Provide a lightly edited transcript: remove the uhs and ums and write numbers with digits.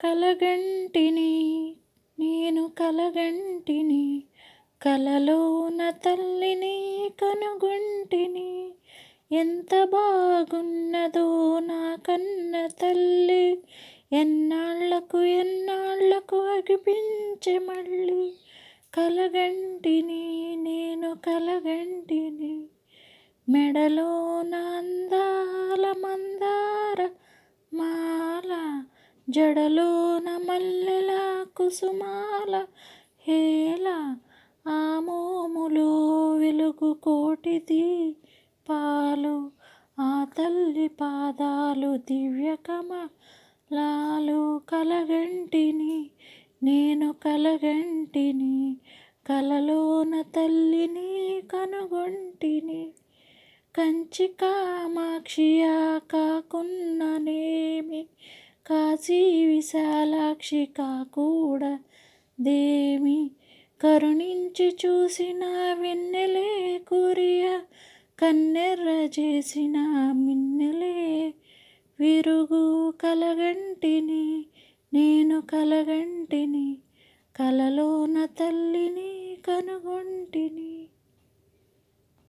కలగంటిని నేను కలగంటిని, కలలోన తల్లిని కనుగొంటిని. ఎంత బాగున్నదో నా కన్న తల్లి, ఎన్నాళ్ళకు అగిపించె మళ్ళీ. కలగంటిని నేను కలగంటిని, మెడలోన అందాల మందార మాల, జడలోన మల్లెల కుసుమాల హేళ. ఆ మోములో వెలుగు కోటి దీపాలు, ఆ తల్లి పాదాలు దివ్య కమలాలు. కలగంటిని నేను కలగంటిని, కలలోన తల్లిని కనుగొంటిని. కంచి కామాక్షియా కాకున్ననేమి, కాశీ విశాలాక్షి కాకూడదేమి. కరుణించి చూసిన వెన్నెలే కురియ, కన్నెర్ర చేసిన మిన్నెలే విరుగు. కలగంటిని నేను కలగంటిని, కలలోన తల్లిని కనుగొంటిని.